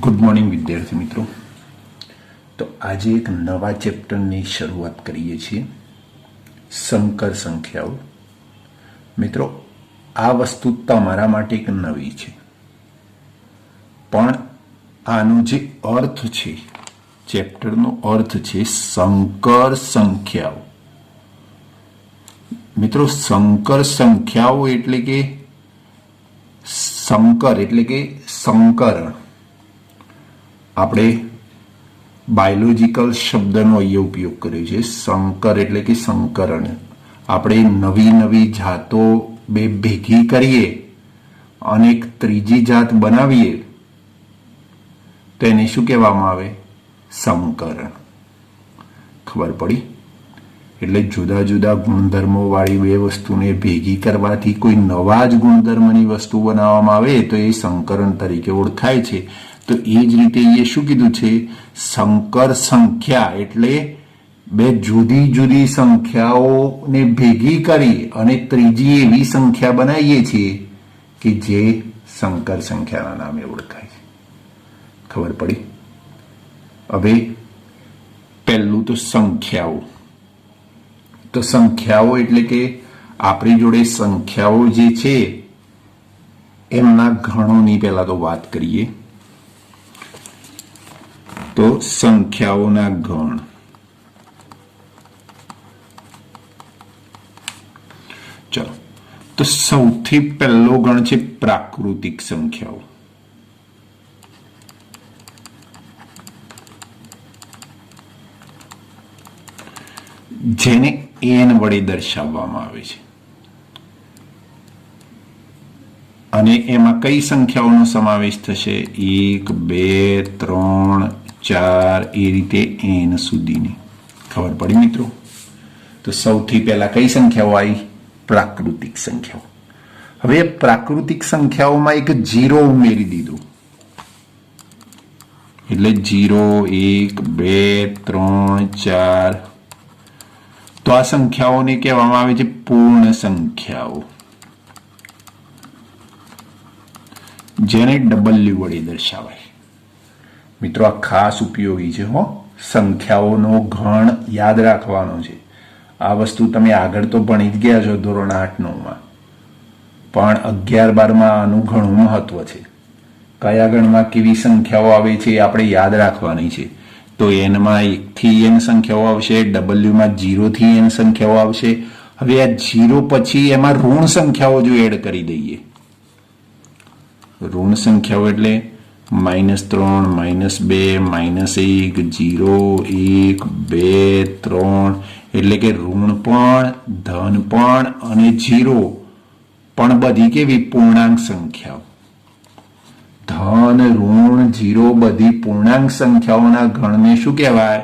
Good morning विद्यार्थी मित्रों। तो आज एक नवा चैप्टरनी शुरुआत करीए छीए, संकर संख्याओं। मित्रों, आ वस्तु तमारा माटे एक नवी छे, पण आनो जे अर्थ छे, चैप्टरनो अर्थ छे संकर संख्याओं। मित्रों, संकर संख्याओं एटले के संकर एटले के संकरण। આપણે બાયોલોજીકલ શબ્દનો અહીંયા ઉપયોગ કર્યો છે। સંકર એટલે કે સંકરણ। આપણે નવી નવી જાતો બે ભેગી કરીએ અને એક ત્રીજી જાત બનાવીએ તો એને શું કહેવામાં આવે? સંકરણ। ખબર પડી? એટલે જુદા જુદા ગુણધર્મો વાળી બે વસ્તુને ભેગી કરવાથી કોઈ નવા જ ગુણધર્મની વસ્તુ બનાવવામાં આવે તો એ સંકરણ તરીકે ઓળખાય છે। तो एज रीते ये शू कीधुं छे? संकर संख्या एटले बे जुदी जुदी संख्याओं ने भेगी करी अने त्रीजी एवी संख्या बनावीए छीए कि जे संकर संख्या ना नामे ओळखाय छे। खबर पड़ी? हवे पहेलुं तो संख्याओं। तो संख्याओं एटले के आपणी जोड़े संख्याओं जे छे एमना गणोनी पहेला तो वात करीए। तो संख्याओना गण। चलो, तो सौथी पहलो गण छे प्राकृतिक संख्याओं। जेने एन वडे दर्शाववामां आवे छे अने एमां कई संख्याओनो समावेश थशे? 1 2 3 4 ए रीते एन सुधीनी। खबर पड़ी मित्रों? तो सौथी पहला कई संख्याओं आई? प्राकृतिक संख्याओं। हवे प्राकृतिक संख्याओं में एक जीरो उमेरी दीधुं एटले 0 1 2 3 4। तो आ संख्याओं ने कहेवामां आवे छे पूर्ण संख्याओं, जेने डबल्यू वडे दर्शावाय। मित्रों, आ खास उपयोगी है हो। संख्याओनो गण याद राखवानो छे। आ वस्तु तमे आगळ तो भणी ज गया छो धोरण 8 9 मां, पण 11 12 मां आनुं घणुं महत्व छे। कया गणमां केवी संख्याओ आवे छे आपणे याद राखवानी छे। तो एन मां 1 થી n संख्याओ आवशे, डबल्यू मां 0 થી n संख्याओ आवशे। हवे आ 0 पछी एमां ऋण संख्याओ जो एड करी दईए। ऋण संख्याओ एटले -3 -2 -1 0 1 2 3 એટલે કે ઋણ પણ ધન પણ અને 0 પણ બધી કેવી પૂર્ણાંક સંખ્યાઓ। ધન ઋણ 0 બધી પૂર્ણાંક સંખ્યાઓના ગણને શું કહેવાય?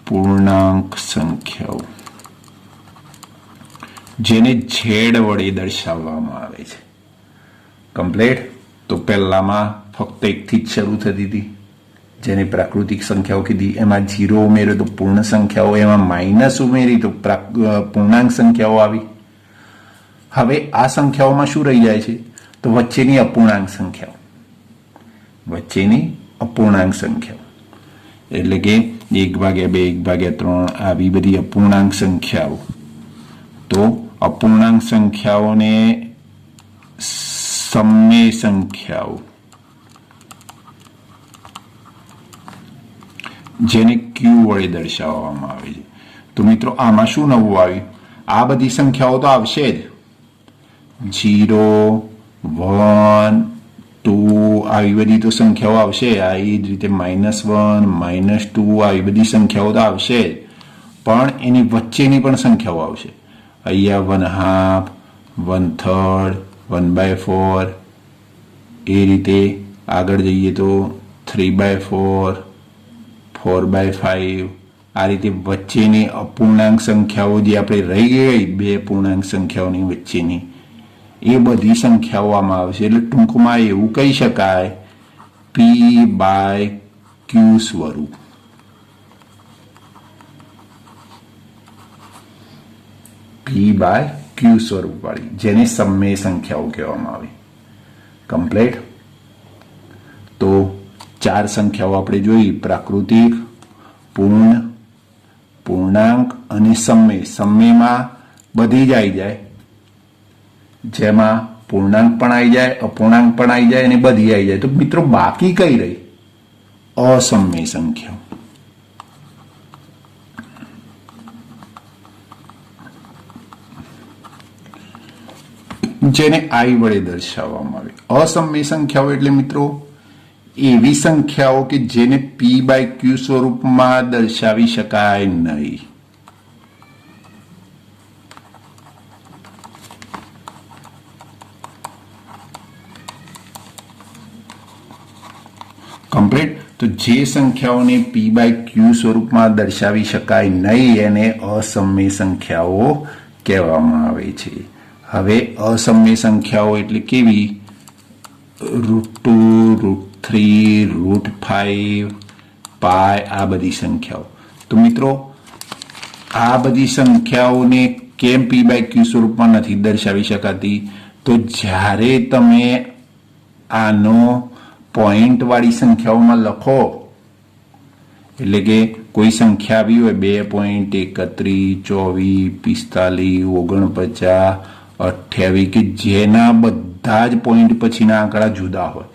પૂર્ણાંક સંખ્યાઓ, જેને z વડે દર્શાવવામાં આવે છે। कम्प्लीट। तो पहला में फक्त 1 थी शुरू थती थी, जेने प्राकृतिक संख्याओं कीधी। एमां 0 उमेर्यो तो पूर्ण संख्याओं, एमां माइनस उमेरी तो पूर्णांक संख्याओं आवी। हवे आ संख्याओं में शुं रही जाय छे? तो वच्चेनी अपूर्णांक संख्याओं, वच्चेनी अपूर्णांक संख्याओं एटले के 1/2 1/3 आवी बधी अपूर्णांक संख्याओं। तो अपूर्णांक संख्याओं ने सम्मेय संख्याओं, जेने क्यू वडे दर्शाववामां आवे छे। तो मित्रों, आमां शुं नवुं आव्युं? आ बधी संख्याओं तो आवशे ज। 0 1 2 આવી બધી તો સંખ્યાઓ આવશે। આ એ જ રીતે -1 -2 આવી બધી સંખ્યાઓ તો આવશે જ, પણ એની વચ્ચેની પણ સંખ્યાઓ આવશે। અહીંયા 1/2 1/3 1/4 એ રીતે આગળ જઈએ તો 3/4 4/5 આ રીતે વચ્ચેની અપૂર્ણાંક સંખ્યાઓ જે આપણે રહી ગઈ બે પૂર્ણાંક સંખ્યાઓની વચ્ચેની એ બધી સંખ્યાઓ આમાં આવશે. એટલે ટૂંકમાં એવું કહી શકાય p/q સ્વરૂપ. p/q સ્વરૂપ વાળી, જેને સમમેય સંખ્યાઓ કહેવામાં આવે. કમ્પ્લીટ. તો 4 સંખ્યાઓ આપણે જોઈ: પ્રાકૃતિક, પૂર્ણ, પૂર્ણાંક અને સમમેય. સમમેયમાં બધી જ આવી જાય, જેમાં પૂર્ણાંક પણ આવી જાય, અપૂર્ણાંક પણ આવી જાય અને બધી આવી જાય. તો મિત્રો બાકી કઈ રહી? અસમમેય સંખ્યાઓ. જેને i વડે દર્શાવવામાં આવે. અસમમેય સંખ્યાઓ એટલે મિત્રો એવી સંખ્યાઓ કે જેને p/q સ્વરૂપમાં દર્શાવી શકાય નહીં. કમ્પ્લીટ. તો જે સંખ્યાઓને p/q સ્વરૂપમાં દર્શાવી શકાય નહીં એને અસમમેય સંખ્યાઓ કહેવામાં આવે છે. હવે અસમમેય સંખ્યાઓ એટલે કેવી? √2, √3, √5, પાય, આ બધી સંખ્યાઓ. તો મિત્રો આ બધી સંખ્યાઓને કેમ p/q સ્વરૂપમાં નથી દર્શાવી શકાતી? તો જ્યારે તમે આનો પોઈન્ટ વાળી સંખ્યાઓમાં લખો, એટલે કે કોઈ સંખ્યા આવી હોય 2.31, 24, 45, 49, 28 કે જેના બધા જ પોઈન્ટ પછીના આંકડા જુદા હોય,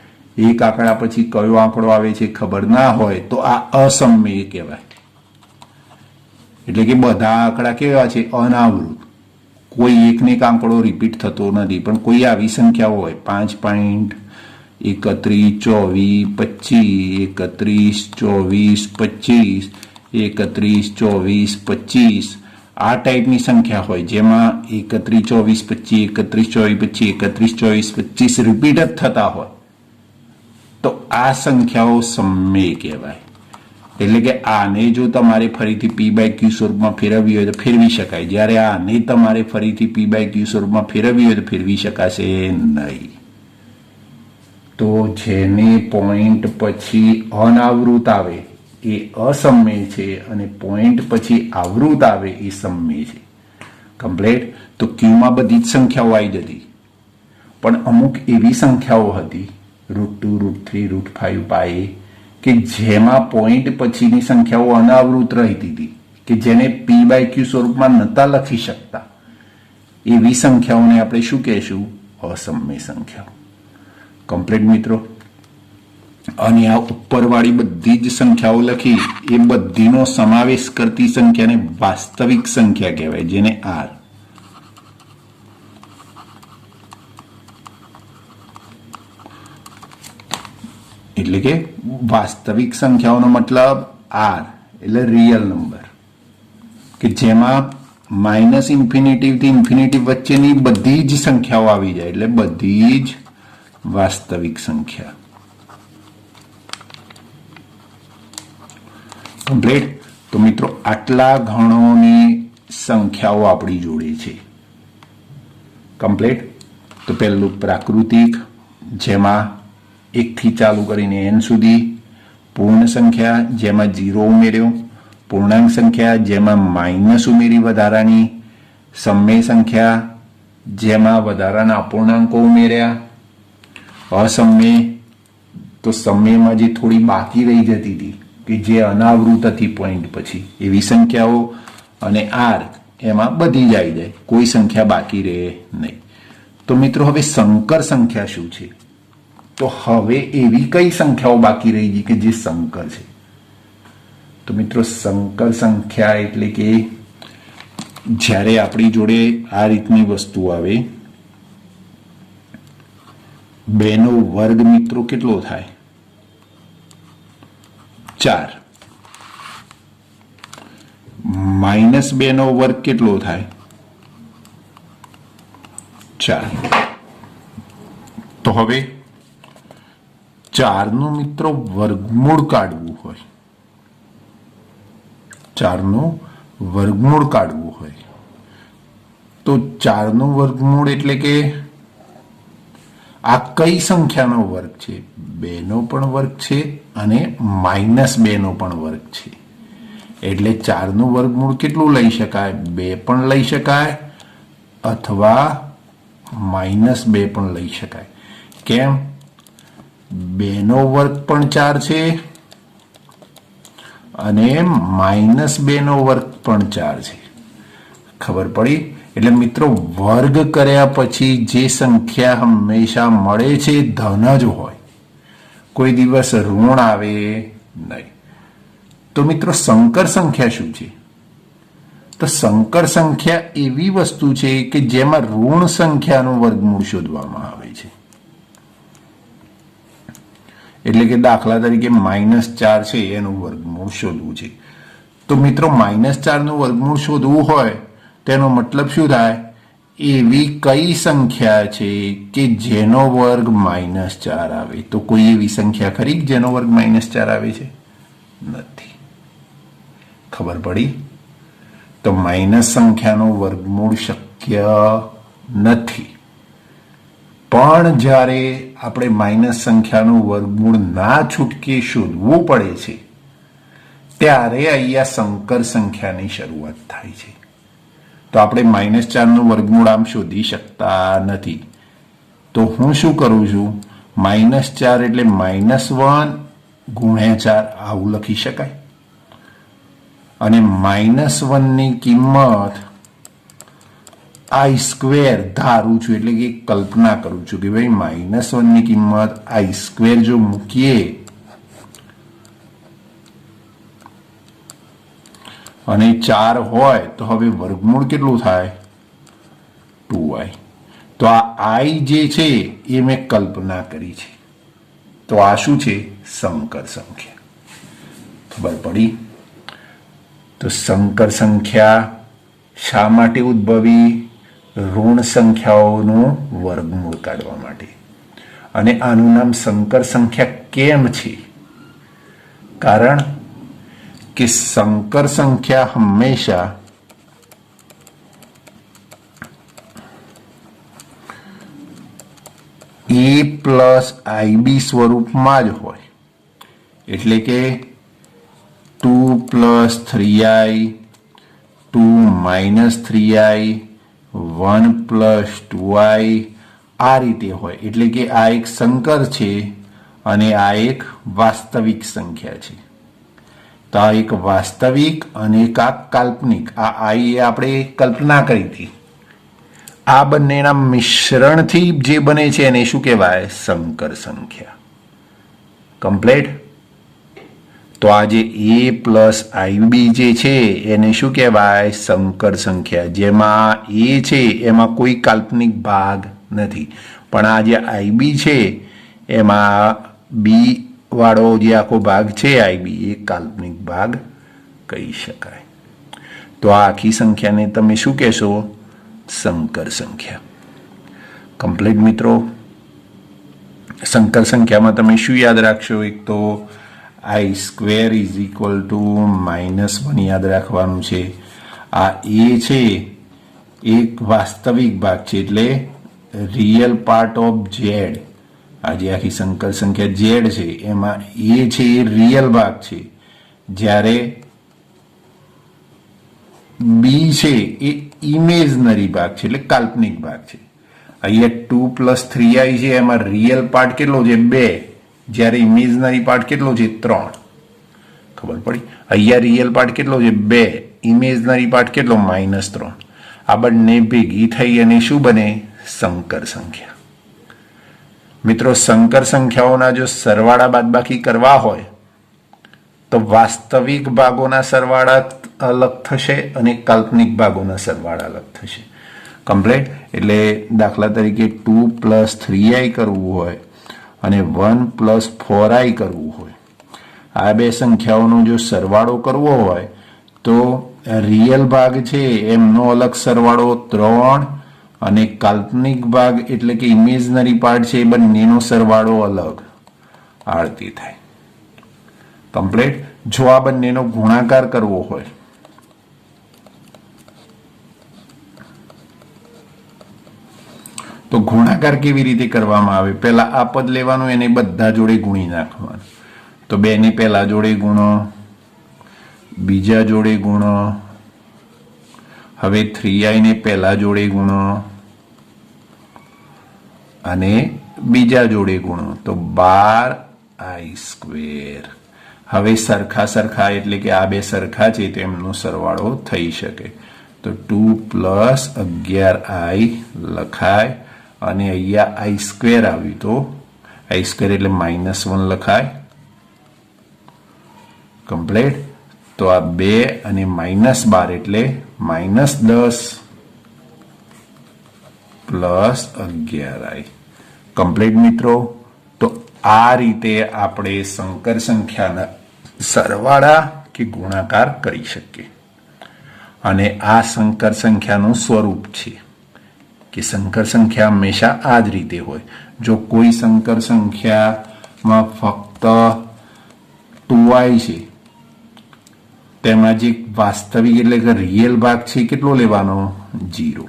એક આંકડા પછી કયો આંકડો આવે છે ખબર ના હોય, તો આ અસમમેય કહેવાય. એટલે કે બધા આંકડા કેવા છે? અનાવૃત. કોઈ એકને એક આંકડો રિપીટ થતો નથી. પણ કોઈ આવી સંખ્યાઓ હોય 5.31, 24, 25, 31, 24, 25, 31, 24, 25 આ ટાઈપની સંખ્યા હોય, જેમાં 31, 24, 25, 31, 24, 25, 31, 24, 25 રિપીટ જ થતા હોય, તો આ સંખ્યાઓ સમમેય કહેવાય. એટલે કે આને જો તમારે ફરીથી p/q સ્વરૂપમાં ફેરવવી હોય તો ફેરવી શકાય, જ્યારે આને તમારે ફરીથી p/q સ્વરૂપમાં ફેરવવી હોય તો ફેરવી શકાશે નહીં. તો જેને પોઈન્ટ પછી અનાવૃત આવે એ અસમમેય છે અને પોઈન્ટ પછી આવૃત આવે એ સમમેય છે. કમ્પ્લીટ. તો ક્યુમાં બધી જ સંખ્યાઓ આવી જતી, પણ અમુક એવી સંખ્યાઓ હતી √2, √3, √5, પાય કે જેમાં પોઈન્ટ પછીની સંખ્યાઓ અનાવૃત રહેતી હતી, કે જેને p/q સ્વરૂપમાં નહોતા લખી શકતા. એવી સંખ્યાઓને આપણે શું કહેશું? અસમમેય સંખ્યાઓ. કમ્પ્લીટ મિત્રો. અને આ ઉપરવાળી બધી જ સંખ્યાઓ લખી એ બધીનો સમાવેશ કરતી સંખ્યાને વાસ્તવિક સંખ્યા કહેવાય, જેને r. એટલે કે વાસ્તવિક સંખ્યાઓનો મતલબ r એટલે રિયલ નંબર, કે જેમાં -∞ થી ઇન્ફિનિટી વચ્ચેની બધી જ સંખ્યાઓ આવી જાય, એટલે બધી જ વાસ્તવિક સંખ્યા. કમ્પ્લીટ. તો મિત્રો આટલા ગણોની સંખ્યાઓ આપણી જોડે છે. કમ્પ્લીટ. તો પહેલું પ્રાકૃતિક, જેમાં 1 થી ચાલુ કરીને n સુધી, પૂર્ણ સંખ્યા જેમાં 0 ઉમેર્યો, પૂર્ણાંક સંખ્યા જેમાં માઇનસ ઉમેરી વધારાની, સમમેય સંખ્યા જેમાં વધારાના અપૂર્ણાંકો ઉમેર્યા, અસમમેય તો સમમેયમાં જે થોડી બાકી રહી જતી હતી કે જે અનાવૃત હતી પોઈન્ટ પછી, એવી સંખ્યાઓ, અને r એમાં બધી જ આવી જાય, કોઈ સંખ્યા બાકી રહે નહીં. તો મિત્રો હવે સંકર સંખ્યા શું છે? તો હવે એવી કઈ સંખ્યાઓ બાકી રહી ગઈ કે જે સંકર છે? તો મિત્રો સંકર સંખ્યા એટલે કે જ્યારે આપણી જોડે આ રીતની વસ્તુ આવે, 2 નો વર્ગ મિત્રો કેટલો થાય? 4. -2 નો વર્ગ કેટલો થાય? 4. તો હવે 4 નું મિત્રો વર્ગમૂળ કાઢવું હોય, 4 નું વર્ગમૂળ કાઢવું હોય તો 4 નું વર્ગમૂળ એટલે કે આ કઈ સંખ્યાનો વર્ગ છે? 2 નો પણ વર્ગ છે અને -2 નો પણ વર્ગ છે. એટલે 4 નું વર્ગમૂળ કેટલું લઈ શકાય? 2 પણ લઈ શકાય અથવા -2 પણ લઈ શકાય. કેમ? 2 નો વર્ગ પણ 4 છે અને -2 નો વર્ગ પણ 4 છે. ખબર પડી? એટલે મિત્રો, વર્ગ કર્યા પછી જે સંખ્યા હંમેશા મળે છે ધન જ હોય, કોઈ દિવસ ઋણ આવે નહીં. તો મિત્રો, સંકર સંખ્યા શું છે? તો સંકર સંખ્યા એવી વસ્તુ છે કે જેમાં ઋણ સંખ્યાનું વર્ગમૂળ શોધવામાં આવે છે. એટલે કે દાખલા તરીકે -4 છે એનું વર્ગમૂળ શોધવું છે. તો મિત્રો, -4 નું વર્ગમૂળ શોધવું હોય તેનો મતલબ શું થાય? એવી કઈ સંખ્યા છે કે જેનો વર્ગ -4 આવે? તો કોઈ એવી સંખ્યા ખરી જેનો વર્ગ -4 આવે છે? નથી. ખબર પડી? તો માઇનસ સંખ્યાનું વર્ગમૂળ શક્ય નથી. પણ જ્યારે આપણે માઇનસ સંખ્યાનું વર્ગમૂળ ના છૂટકે શોધવું પડે છે ત્યારે અહીંયા સંકર સંખ્યાની શરૂઆત થાય છે. તો આપણે -4 નું વર્ગમૂળ આમ શોધી શકતા નથી. તો હું શું કરું છું? -4 એટલે -1 ગુણ્યા 4 આવું લખી શકાય. અને -1 ની કિંમત i² ધારું છું, એટલે કે કલ્પના કરું છું કે ભાઈ -1 ની કિંમત i² જો મૂકીએ અને 4 હોય તો હવે વર્ગમૂળ કેટલું થાય? 2i. તો આ i જે છે એ મેં કલ્પના કરી છે. તો આ શું છે? સંકર સંખ્યા. ખબર પડી? તો સંકર સંખ્યા શા માટે ઉદ્ભવી? ઋણ સંખ્યાઓનું વર્ગમૂળ કાઢવા માટે. અને આનું નામ સંકર સંખ્યા કેમ છે? કારણ કે સંકર સંખ્યા હંમેશા a + ib સ્વરૂપમાં જ હોય. એટલે કે 2 + 3i, 2 - 3i, 1 + 2i આ રીતે હોય. એટલે કે આ એક સંકર છે અને આ એક વાસ્તવિક સંખ્યા છે. તો આ એક વાસ્તવિક અને એક આ કાલ્પનિક. આ i આપણે કલ્પના કરી હતી. આ બંનેના મિશ્રણથી જે બને છે એને શું કહેવાય? સંકર સંખ્યા. કમ્પ્લીટ? તો આ જે a + ib જે છે એને શું કહેવાય? સંકર સંખ્યા. જેમાં a છે એમાં કોઈ કાલ્પનિક ભાગ નથી, પણ આ જે ib છે એમાં b વાળો જે આખો ભાગ છે ib એ કાલ્પનિક ભાગ કહી શકાય. તો આ આખી સંખ્યાને તમે શું કહેશો? સંકર સંખ્યા. કમ્પ્લીટ મિત્રો? સંકર સંખ્યામાં તમે શું યાદ રાખશો? એક તો i² = -1 યાદ રાખવાનું છે. આ a છે એક વાસ્તવિક ભાગ છે, એટલે રિયલ પાર્ટ ઓફ z. આ જે આખી સંકર સંખ્યા z છે એમાં a છે એ રિયલ ભાગ છે, જ્યારે b છે એ ઇમેજનરી ભાગ છે, એટલે કાલ્પનિક ભાગ છે. અહીંયા 2 + 3i છે એમાં રિયલ પાર્ટ કેટલો છે? 2, જ્યારે ઇમેજનરી પાર્ટ કેટલો છે? 3. ખબર પડી? અહીંયા રિયલ પાર્ટ કેટલો છે? 2, ઇમેજનરી પાર્ટ કેટલો? -3. આ બંને ભેગી થઈ અને શું બને? સંકર સંખ્યા. મિત્રો, સંકર સંખ્યાઓના જો સરવાળા બાદબાકી કરવા હોય તો વાસ્તવિક ભાગોના સરવાળા અલગ થશે અને કાલ્પનિક ભાગોના સરવાળા અલગ થશે. કમ્પ્લીટ? એટલે દાખલા તરીકે 2 + 3i કરવું હોય અને 1 + 4i કરવું હોય, આ બે સંખ્યાઓનો જો સરવાળો કરવો હોય તો રિયલ ભાગ છે એમનો અલગ સરવાળો 3 અને કાલ્પનિક ભાગ એટલે કે ઇમેજનરી પાર્ટ છે એ બંનેનો સરવાળો અલગ 8 થાય. કમ્પ્લીટ? જો આ બંનેનો ગુણાકાર કરવો હોય તો ગુણાકાર કેવી રીતે કરવામાં આવે? પહેલા આ પદ લેવાનું, એને બધા જોડે ગુણી નાખવાનું. તો 2 ને પહેલા જોડે ગુણો, બીજા જોડે ગુણો, હવે 3i ને પહેલા જોડે ગુણો અને બીજા જોડે ગુણો, તો 12i². હવે સરખા સરખા એટલે કે આ બે સરખા છે તો એમનો સરવાળો થઈ શકે. તો 2 + 11i લખાય અને અહીંયા i² આવ્યું તો i² એટલે -1 લખાય. કમ્પ્લીટ. તો આ 2 અને -12 એટલે -10 + 11i. કમ્પ્લીટ મિત્રો. તો આ રીતે આપણે સંકર સંખ્યાના સરવાળા કે ગુણાકાર કરી શકીએ. અને આ સંકર સંખ્યાનું સ્વરૂપ છે કે સંકર સંખ્યા હંમેશા આ જ રીતે હોય. જો કોઈ સંકર સંખ્યામાં ફક્ત 2i છે, તેમાં જે વાસ્તવિક એટલે કે રિયલ ભાગ છે કેટલો લેવાનો? 0.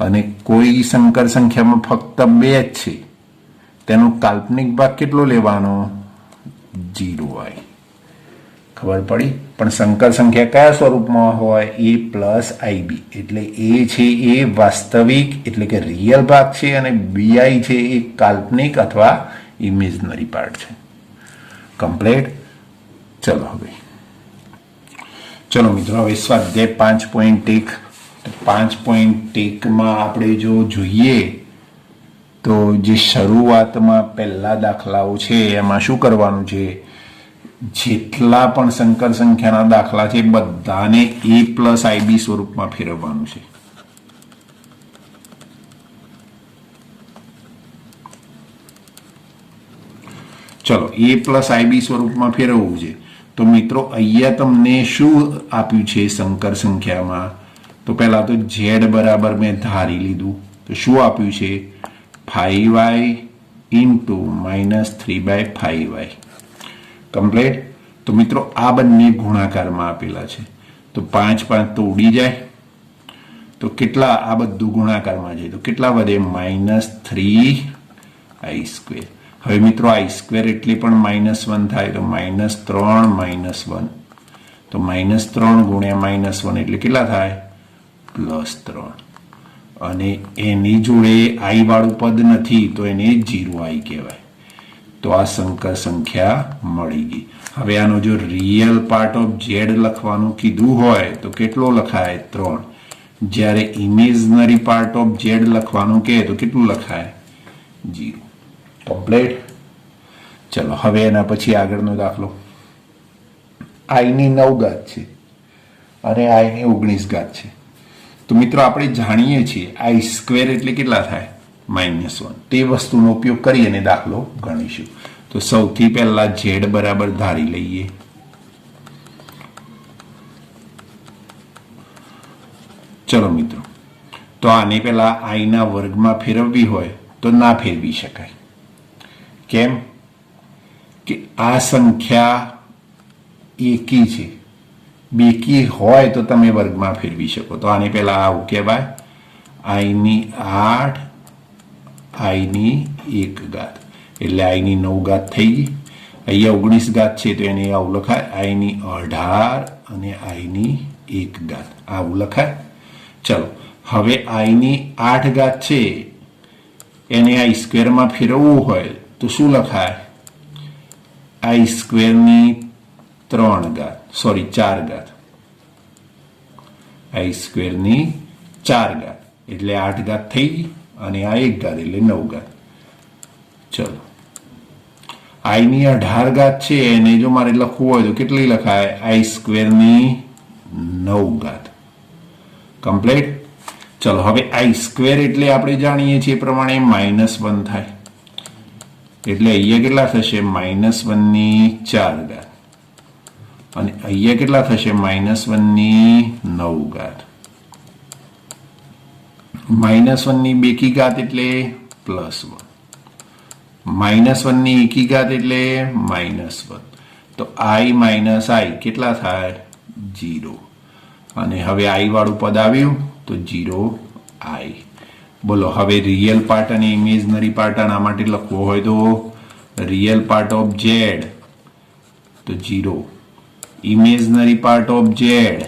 અને કોઈ સંકર સંખ્યામાં ફક્ત 2 જ છે, તેનો કાલ્પનિક ભાગ કેટલો લેવાનો? 0i. ખબર પડી? પણ સંકર સંખ્યા કયા સ્વરૂપમાં હોય? a + ib. એટલે a છે એ વાસ્તવિક એટલે કે રિયલ ભાગ છે અને bi છે એ કાલ્પનિક અથવા ઇમેજનરી પાર્ટ છે. કમ્પ્લીટ. ચલો મિત્રો, હવે સ્વાધ્યાય 5.1. 5.1 આપણે જો જોઈએ તો જે શરૂઆતમાં પહેલા દાખલાઓ છે એમાં શું કરવાનું છે? જેટલા પણ સંકર સંખ્યાના દાખલા છે બધાને a + ib સ્વરૂપમાં ફેરવવાનું છે. ચલો, a + ib સ્વરૂપમાં ફેરવવું છે. તો મિત્રો અહીંયા તમને શું આપ્યું છે સંકર સંખ્યામાં? તો પહેલા તો z બરાબર મેં ધારી લીધું. તો શું આપ્યું છે? 5i × -3/5i. કમ્પ્લીટ. તો મિત્રો આ બંને ગુણાકારમાં આપેલા છે. તો 5 5 તો ઉડી જાય. તો કેટલા? આ બધું ગુણાકારમાં જાય તો કેટલા વધે? -3i². હવે મિત્રો i² એટલે પણ -1 થાય. તો -3 -1. તો -3 × -1 એટલે કેટલા થાય? +3. અને એની જોડે i વાળું પદ નથી તો એને 0i કહેવાય. તો આ સંકર સંખ્યા મળી ગઈ. હવે આનો જો રિયલ પાર્ટ ઓફ z લખવાનું કીધું હોય તો કેટલો લખાય? 3. જ્યારે ઇમેજનરી પાર્ટ ઓફ z લખવાનું કહે તો કેટલું લખાય? 0. કમ્પ્લીટ. ચલો, હવે એના પછી આગળનો દાખલો. i ની 9 ઘાત છે અને i ની 19 ઘાત છે. તો મિત્રો આપણે જાણીએ છીએ i² એટલે કેટલા થાય? -1. તે વસ્તુનો ઉપયોગ કરી અને દાખલો ગણીશું. તો સૌથી પહેલા z બરાબર ધારી લઈએ. ચલો મિત્રો, તો આને પહેલા i ના વર્ગમાં ફેરવવી હોય તો ના ફેરવી શકાય. કેમ? કે આ સંખ્યા એકી છે. બેકી હોય તો તમે વર્ગમાં ફેરવી શકો. તો આને પહેલા આવું કહેવાય i ની 8 i ની 1 ઘાત. એટલે i ની 9 ઘાત થઈ ગઈ. અહીંયા 19 ઘાત છે તો એને આવું લખાય i ની 18 અને i ની 1 ઘાત. આવું લખાય. ચલો, હવે i ની 8 ઘાત છે એને i² માં ફેરવવું હોય તો શું લખાય? i² ની 3 ઘાત, સોરી 4 ઘાત. i² ની 4 ઘાત એટલે 8 ઘાત થઈ ગઈ અને આ 1 ઘાત એટલે 9 ઘાત. ચલો, i ની 18 ઘાત છે એને જો મારે લખવું હોય તો કેટલી લખાય? i² ની 9 ઘાત. કમ્પ્લીટ. ચલો, હવે i² એટલે આપણે જાણીએ છીએ પ્રમાણે -1 થાય. એટલે અહીંયા કેટલા થશે? -1 ની 4 ઘાત. અને અહીંયા કેટલા થશે? -1 ની 9 ઘાત. -1 ની બેકી ઘાત એટલે +1. -1 ની એકી ઘાત એટલે -1. તો i - i કેટલા થાય? 0. અને હવે i વાળું પદ આવ્યું તો 0i. બોલો હવે રિયલ પાર્ટ અને ઇમેજનરી પાર્ટ આના માટે લખવો હોય તો રિયલ પાર્ટ ઓફ ઝેડ તો 0, ઇમેજનરી પાર્ટ ઓફ ઝેડ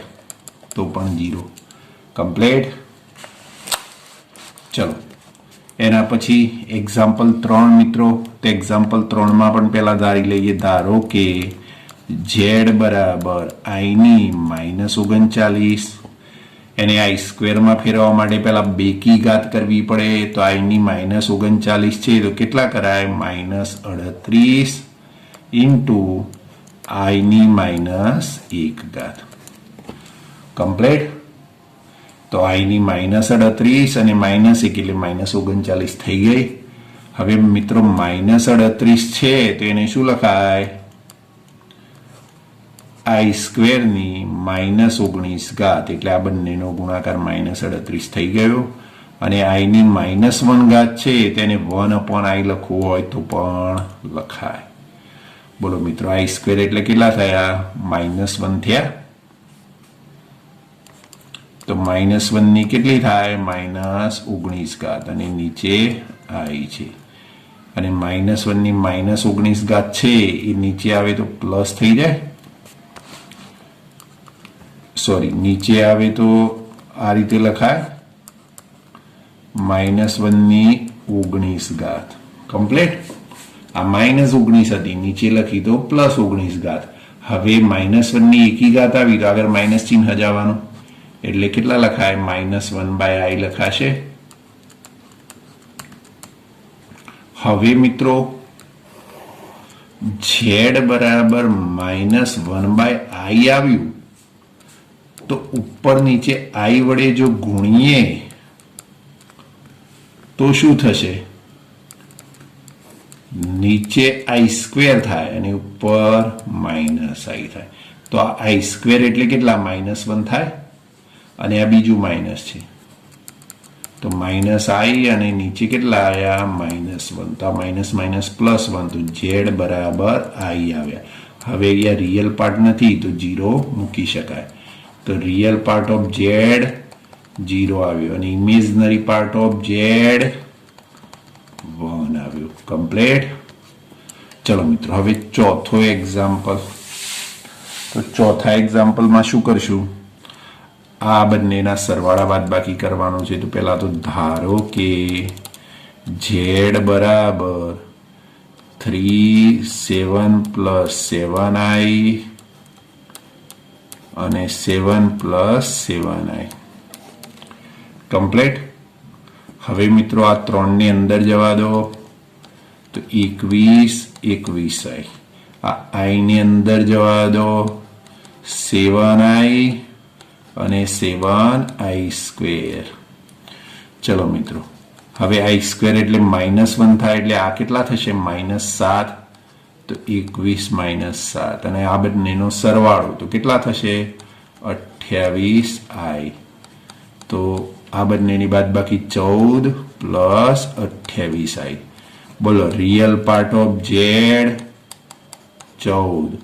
તો પણ 0. કમ્પ્લીટ. ચલો એના પછી એક્ઝામ્પલ 3 મિત્રો. તો એક્ઝામ્પલ 3માં પણ પહેલા ધારી લઈએ. ધારો કે ઝેડ બરાબર આઈની -39, એને આઈ સ્ક્વેરમાં ફેરવવા માટે પહેલા 2 કી ઘાત કરવી પડે. તો આઈની -39 છે તો કેટલા કરાય? -38 ઇન્ટુ આઈની -1 ઘાત. કમ્પ્લીટ. તો આઈની -38 અને -1 એટલે -39 થઈ ગઈ. હવે મિત્રો -38 છે તો એને શું લખાય? આઈ સ્ક્વેરની -19 ઘાત, એટલે આ બંનેનો ગુણાકાર -38 થઈ ગયો. અને આઈની -1 ઘાત છે તેને 1/i લખવું હોય તો પણ લખાય. બોલો મિત્રો આઈ સ્ક્વેર એટલે કેટલા થયા? -1 થયા. તો -1 ની કેટલી થાય? -19 ઘાત, અને નીચે આઈ છે. અને -1 ની -19 ઘાત છે એ નીચે આવે તો પ્લસ થઈ જાય. સોરી, નીચે આવે તો આ રીતે લખાય -1 ની 19 ઘાત. કમ્પ્લીટ. આ -19 હતી, નીચે લખી તો +19 ઘાત. હવે -1 ની એકી ઘાત આવી તો આગળ માઇનસ ચિહ્ન હજાવવાનું, એટલે કેટલા લખાય? -1/i લખાશે. હવે મિત્રો z બરાબર -1/i આવ્યું તો ઉપર નીચે i વડે જો ગુણીએ તો શું થશે? નીચે આઈ સ્ક્વેર થાય અને ઉપર -i થાય. તો આ આઈ સ્ક્વેર એટલે કેટલા? -1 થાય. અને આ બીજું માઇનસ છે તો -i, અને નીચે કેટલા આવ્યા? -1. તો આ -1 તો z બરાબર i આવ્યા. હવે અહીંયા રિયલ પાર્ટ નથી તો 0 મૂકી શકાય. તો રિયલ પાર્ટ ઓફ ઝેડ 0 આવ્યો અને ઇમેજનરી પાર્ટ ઓફ ઝેડ 1 આવ્યો. કમ્પ્લીટ. ચલો મિત્રો હવે ચોથો એક્ઝામ્પલ. તો ચોથા એક્ઝામ્પલમાં શું કરશું? આ બંનેના સરવાળા બાદબાકી કરવાનો છે. તો પહેલા તો ધારો કે ઝેડ બરાબર 3 7 + 7i અને 7 + 7i. કમ્પ્લીટ. હવે મિત્રો આ 3 ની અંદર જવા દો તો 21 i. આ i ની અંદર જવા દો 7i અને 7i સ્ક્વેર. ચલો મિત્રો હવે આઈ સ્ક્વેર એટલે -1 થાય એટલે આ કેટલા થશે? -7. તો 21 - 7 અને આ બંનેનો સરવાળો તો કેટલા થશે? 28i. તો આ બંનેની બાદબાકી 14 + 28i. બોલો રિયલ પાર્ટ ઓફ ઝેડ 14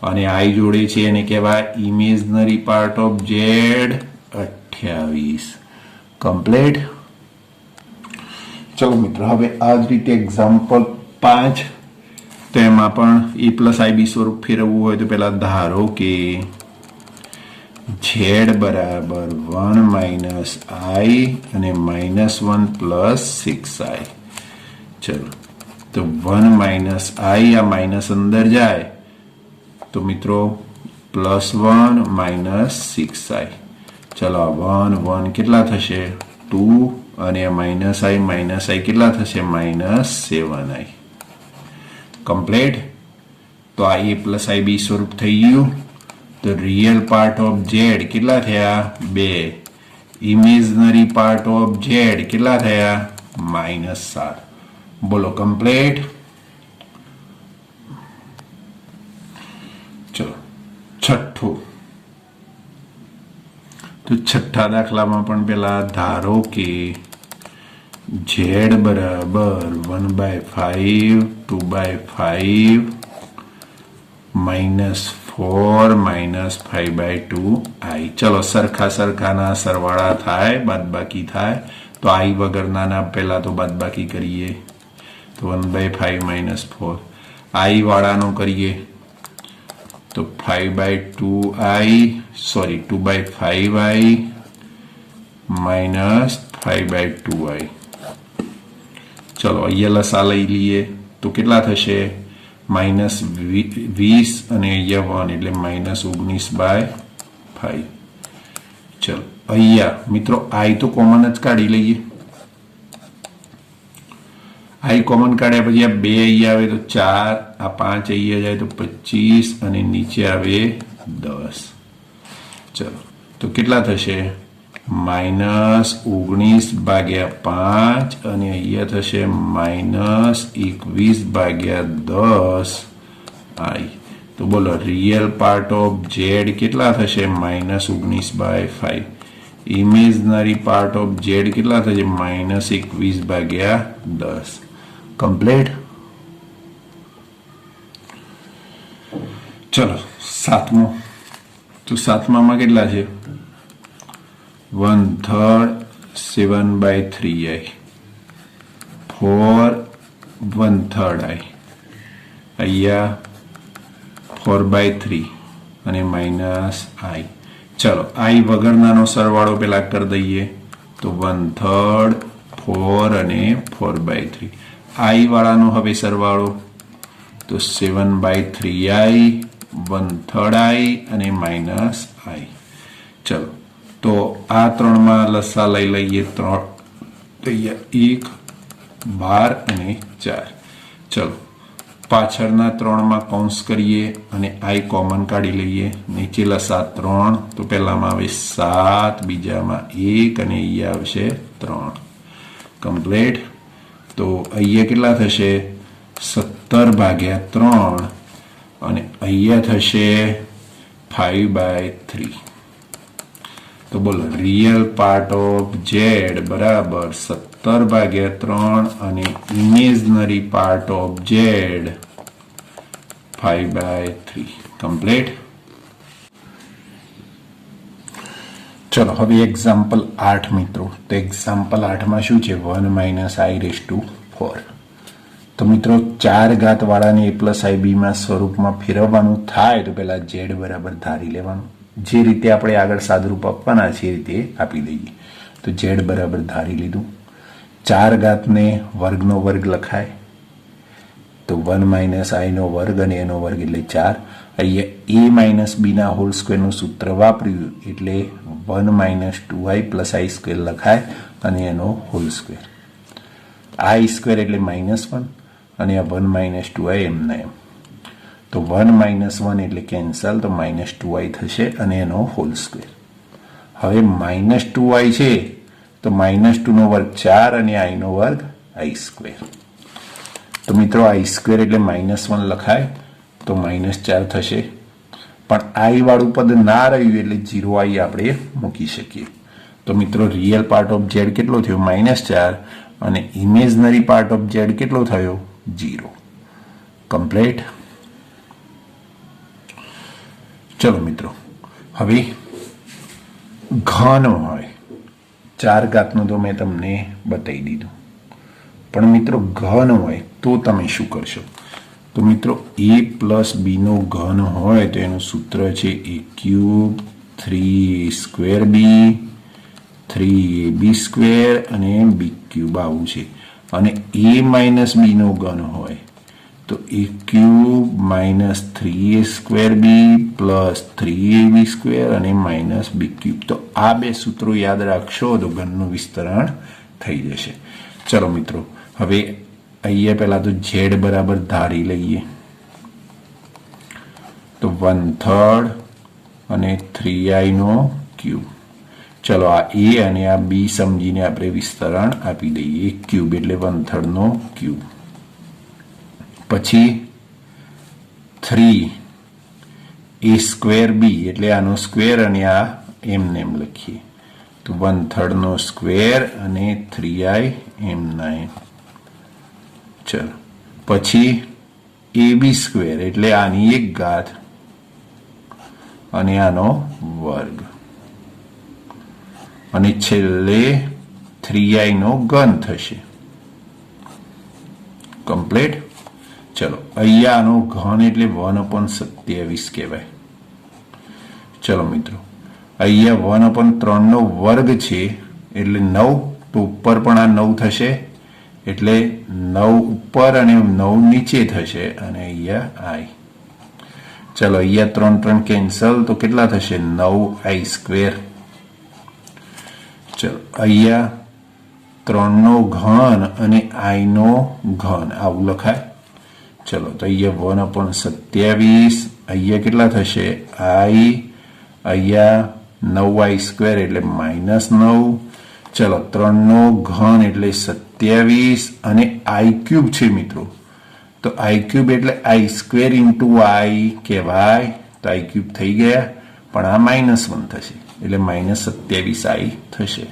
અને આઈ જોડે છે એને કહેવાય imaginary part of Z 28. Complete. ચલો મિત્રો હવે આ જ રીતે એક્ઝામ્પલ 5. તો એમાં પણ a + ib સ્વરૂપ ફેરવવું હોય તો પહેલા ધારો કે z બરાબર 1 - i અને -1 + 6i. ચલો તો 1 - i આ માઇનસ અંદર જાય તો મિત્રો +1 - 6i. ચલો 1 1 કેટલા થશે? 2 અને -i કેટલા થશે? -7i. કમ્પ્લીટ. તો આ a + ib સ્વરૂપ થઈ ગયું. તો રિયલ પાર્ટ ઓફ ઝેડ કેટલા થયા? 2. ઇમેજનરી પાર્ટ ઓફ ઝેડ કેટલા થયા? -7. બોલો કમ્પ્લીટ. ચલો છઠ્ઠું. તો છઠ્ઠા દાખલામાં પણ પેલા ધારો કે z બરાબર 1/5 2/5 -4 -5/2i. ચલો સરખાના સરવાળા થાય બાદબાકી થાય તો આઈ વગરનાના પહેલા તો બાદબાકી કરીએ તો 1/5 માઇનસ 4. આઈ વાળાનો કરીએ તો 2/5i માઇનસ 5/2i. ચલો અહીંયા લસા લઈ લઈએ તો કેટલા થશે? -20 અને અહીંયા 1 એટલે -19/5. ચલો અહીંયા મિત્રો આઈ તો કોમન જ કાઢી લઈએ. આઈ કોમન કાઢ્યા પછી આ 2 અહીંયા આવે તો 4, આ 5 અહીંયા જાય તો 25 અને નીચે આવે 10. ચલો તો કેટલા થશે? -19/5 અને અહીંયા થશે -21/10 આઈ. તો બોલો રિયલ પાર્ટ ઓફ ઝેડ કેટલા થશે? -19/5. ઇમેજનરી પાર્ટ ઓફ ઝેડ કેટલા થશે? -21/10. કમ્પ્લીટ. ચલો સાતમો. તો સાતમામાં કેટલા છે? 1/3 7/3i 4 1/3i અહીંયા 4/3 અને માઇનસ આઈ. ચલો આઈ વગરનાનો સરવાળો પેલા કરી દઈએ તો 1/3 4 અને 4/3. આઈ વાળાનો હવે સરવાળો તો 7/3i 1/3i અને માઇનસ આઈ. ચલો તો આ ત્રણમાં લસા લઈ લઈએ. 3 1 12 અને 4. ચલો પાછળના ત્રણમાં કૌંસ કરીએ અને આઈ કોમન કાઢી લઈએ. નીચે લસા 3 તો પહેલામાં આવે 7, બીજામાં 1 અને અહીંયા આવશે 3. કમ્પ્લીટ. તો અહીંયા કેટલા થશે? 17/3 અને અહીંયા થશે 5/3. તો બોલો રિયલ પાર્ટ ઓફ ઝેડ બરાબર 17/3 અને imaginary part of Z 5/3. Complete. ચલો હવે એક્ઝામ્પલ 8 મિત્રો. તો એક્ઝામ્પલ 8માં શું છે? 1 - i⁴. તો મિત્રો 4 ઘાત વાળાને a+ib માં સ્વરૂપમાં ફેરવવાનું થાય તો પહેલા ઝેડ બરાબર ધારી લેવાનું. જે રીતે આપણે આગળ સાદરૂપ આપવાના છે એ રીતે આપી દઈએ. તો ઝેડ બરાબર ધારી લીધું. 4 ઘાતને વર્ગનો વર્ગ લખાય તો 1 - i નો વર્ગ અને એનો વર્ગ એટલે 4. અહીંયા a - b ના હોલ સ્ક્વેરનું સૂત્ર વાપર્યું એટલે 1 - 2i + i² લખાય અને એનો હોલ સ્ક્વેર. i² એટલે -1 અને આ 1 - 2i એમના એમ. તો 1 - 1 એટલે કેન્સલ તો -2i થશે અને એનો હોલ સ્ક્વેર. હવે -2i છે તો -2 નો વર્ગ 4 અને i નો વર્ગ i². તો મિત્રો i² એટલે -1 લખાય તો -4 થશે. પણ i વાળું પદ ના રહ્યું એટલે 0i આપણે મૂકી શકીએ. તો મિત્રો રિયલ પાર્ટ ઓફ ઝેડ કેટલો થયો? -4 અને ઇમેજનરી પાર્ટ ઓફ ઝેડ કેટલો થયો? 0. કમ્પ્લીટ. ચલો મિત્રો હવે ઘન હોય 4 ઘાતનું તો મેં તમને બતાવી દીધું. પણ મિત્રો ઘન હોય તો તમે શું કરશો? તો મિત્રો a+b નો ઘન હોય તો એનું સૂત્ર છે a³ 3a²b 3ab² અને b³ આવું છે. અને a - b નો ઘન હોય તો a³ - 3a²b + 3ab² અને -b³. તો આ બે સૂત્રો યાદ રાખશો તો ઘનનું વિસ્તરણ થઈ જશે. ચલો મિત્રો હવે અહીંયા પહેલા તો ઝેડ બરાબર ધારી લઈએ તો 1/3 અને 3i નો ક્યુબ. ચલો આ a અને આ b સમજીને આપણે વિસ્તરણ આપી દઈએ. ક્યુબ એટલે 1/3 નો ક્યુબ. પછી 3a²b એટલે આનો સ્ક્વેર અને આ એમને એમ લખીએ તો 1/3 નો સ્ક્વેર અને 3i એમના એમ. ચલો પછી ab² એટલે આની 1 ઘાત અને આનો વર્ગ અને છેલ્લે 3i નો ઘન થશે. કમ્પ્લીટ. ચલો અહીંયા આનો ઘન એટલે 1/27 કહેવાય. ચલો મિત્રો અહીંયા 1/3 નો વર્ગ છે એટલે 9, તો ઉપર પણ આ 9 થશે એટલે 9 ઉપર અને 9 નીચે થશે અને અહીંયા i. ચલો અહીંયા 3 3 કેન્સલ, તો કેટલા થશે 9i². ચલો અહીંયા 3 નો ઘન અને i નો ઘન આવું લખાય. ચલો તો અહીંયા 1/27, અહીંયા કેટલા થશે i, અહીંયા 9i² એટલે -9. ચલો 3 નો ઘન એટલે 27 અને i³ છે મિત્રો, તો i³ એટલે i² into i કહેવાય, તો i³ થઈ ગયા, પણ આ -1 થશે એટલે -27i થશે.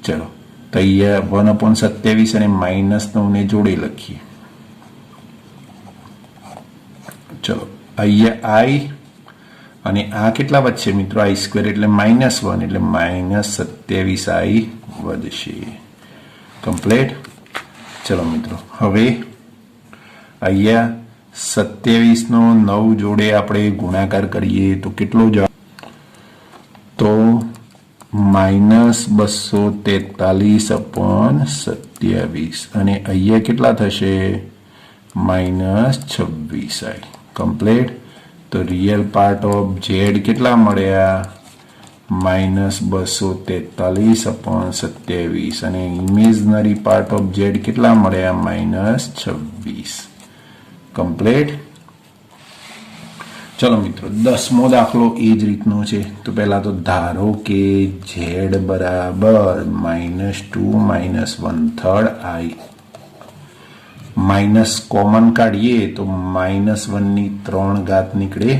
ચલો તો અહીંયા 1/27 અને -9 ને જોડે લખીએ. ચલો અહીંયા i અને આ કેટલા વધશે મિત્રો, i² એટલે -1 એટલે -27i વધશે. કમ્પ્લીટ. ચલો મિત્રો હવે અહીંયા 27 નો 9 જોડે આપણે ગુણાકાર કરીએ તો કેટલો જવાબ, તો -243/27 અને અહીંયા કેટલા થશે -26i. કમ્પ્લીટ. તો રિયલ પાર્ટ ઓફ ઝેડ કેટલા મળ્યા, -243/27 અને ઇમેજનરી પાર્ટ ઓફ ઝેડ કેટલા મળ્યા, -26. કમ્પ્લીટ. ચલો મિત્રો 10મો દાખલો એ જ રીતનો છે. તો પહેલા તો ધારો કે ઝેડ બરાબર -2 -1/3 i. માઇનસ કોમન કાઢીએ તો -1 3 ઘાત નીકળે,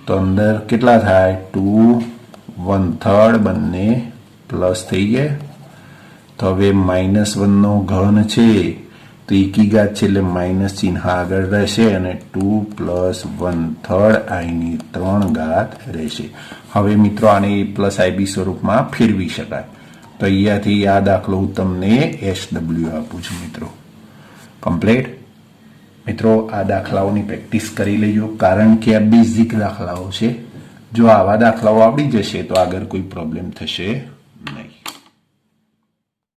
તો અંદર કેટલા થાય 2/1/3 બંને પ્લસ થઈ ગયા. તો હવે -1 નો ઘન છે તો એકી ઘાત છે એટલે માઇનસ ચિહ્ન આગળ રહેશે અને 2 + 1/3 i ની 3 ઘાત રહેશે. હવે મિત્રો આને a+ib સ્વરૂપમાં ફેરવી શકાય. તો અહીંયાથી આ દાખલો હું તમને SW આપું છું મિત્રો. કમ્પ્લીટ. મિત્રો આ દાખલાઓની પ્રેક્ટિસ કરી લેજો, કારણ કે આ બેઝિક દાખલાઓ છે. જો આવા દાખલાઓ આવડી જશે તો આગળ કોઈ પ્રોબ્લેમ થશે